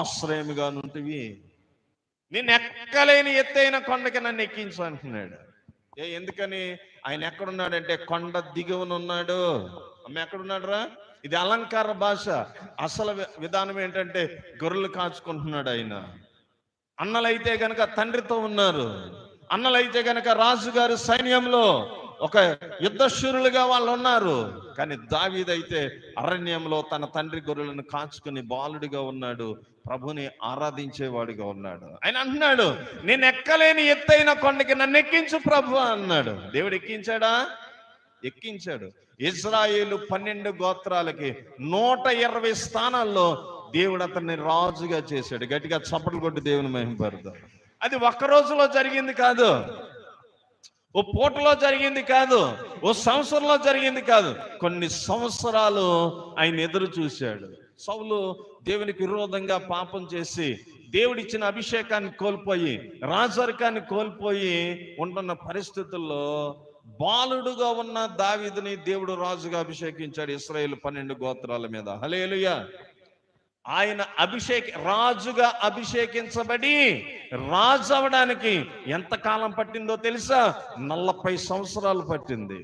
ఆశ్రయముగా నుంటివి, నేను ఎక్కలేని ఎత్తైన కొండకి నన్ను ఎక్కించు అంటున్నాడు. ఎందుకని? ఆయన ఎక్కడున్నాడంటే కొండ దిగువన ఉన్నాడు. అమ్మ ఎక్కడున్నాడు రా? ఇది అలంకార భాష. అసలు విధానం ఏంటంటే గొర్రెలు కాచుకుంటున్నాడు ఆయన. అన్నలైతే గనక తండ్రితో ఉన్నారు, అన్నలైతే గనక రాజుగారి సైన్యంలో ఒక యుద్ధశూరులుగా వాళ్ళు ఉన్నారు. కానీ దావీదైతే అరణ్యంలో తన తండ్రి గొర్రెలను కాచుకుని బాలుడిగా ఉన్నాడు, ప్రభుని ఆరాధించేవాడిగా ఉన్నాడు. ఆయన అంటున్నాడు, నేను ఎక్కలేని ఎత్తైన కొండకి నన్ను ఎక్కించు ప్రభు అన్నాడు. దేవుడు ఎక్కించాడా? ఎక్కించాడు. ఇజ్రాయేలు 12 గోత్రాలకి 120 స్థానాల్లో దేవుడు అతన్ని రాజుగా చేశాడు. గట్టిగా చప్పట్లు కొట్టి దేవుని మహిమపడతాడు. అది ఒక్క రోజులో జరిగింది కాదు, ఓ పూటలో జరిగింది కాదు, ఓ సంవత్సరంలో జరిగింది కాదు, కొన్ని సంవత్సరాలు ఆయన ఎదురు చూశాడు. సౌలు దేవునికి విరోధంగా పాపం చేసి దేవుడిచ్చిన అభిషేకాన్ని కోల్పోయి రాజరికాన్ని కోల్పోయి ఉంటున్న పరిస్థితుల్లో బాలుడుగా ఉన్న దావీదుని దేవుడు రాజుగా అభిషేకించాడు ఇశ్రాయేలు 12 గోత్రాల మీద. హల్లెలూయా. ఆయన రాజుగా అభిషేకించబడి రాజు అవడానికి ఎంత కాలం పట్టిందో తెలుసా? 40 సంవత్సరాలు పట్టింది.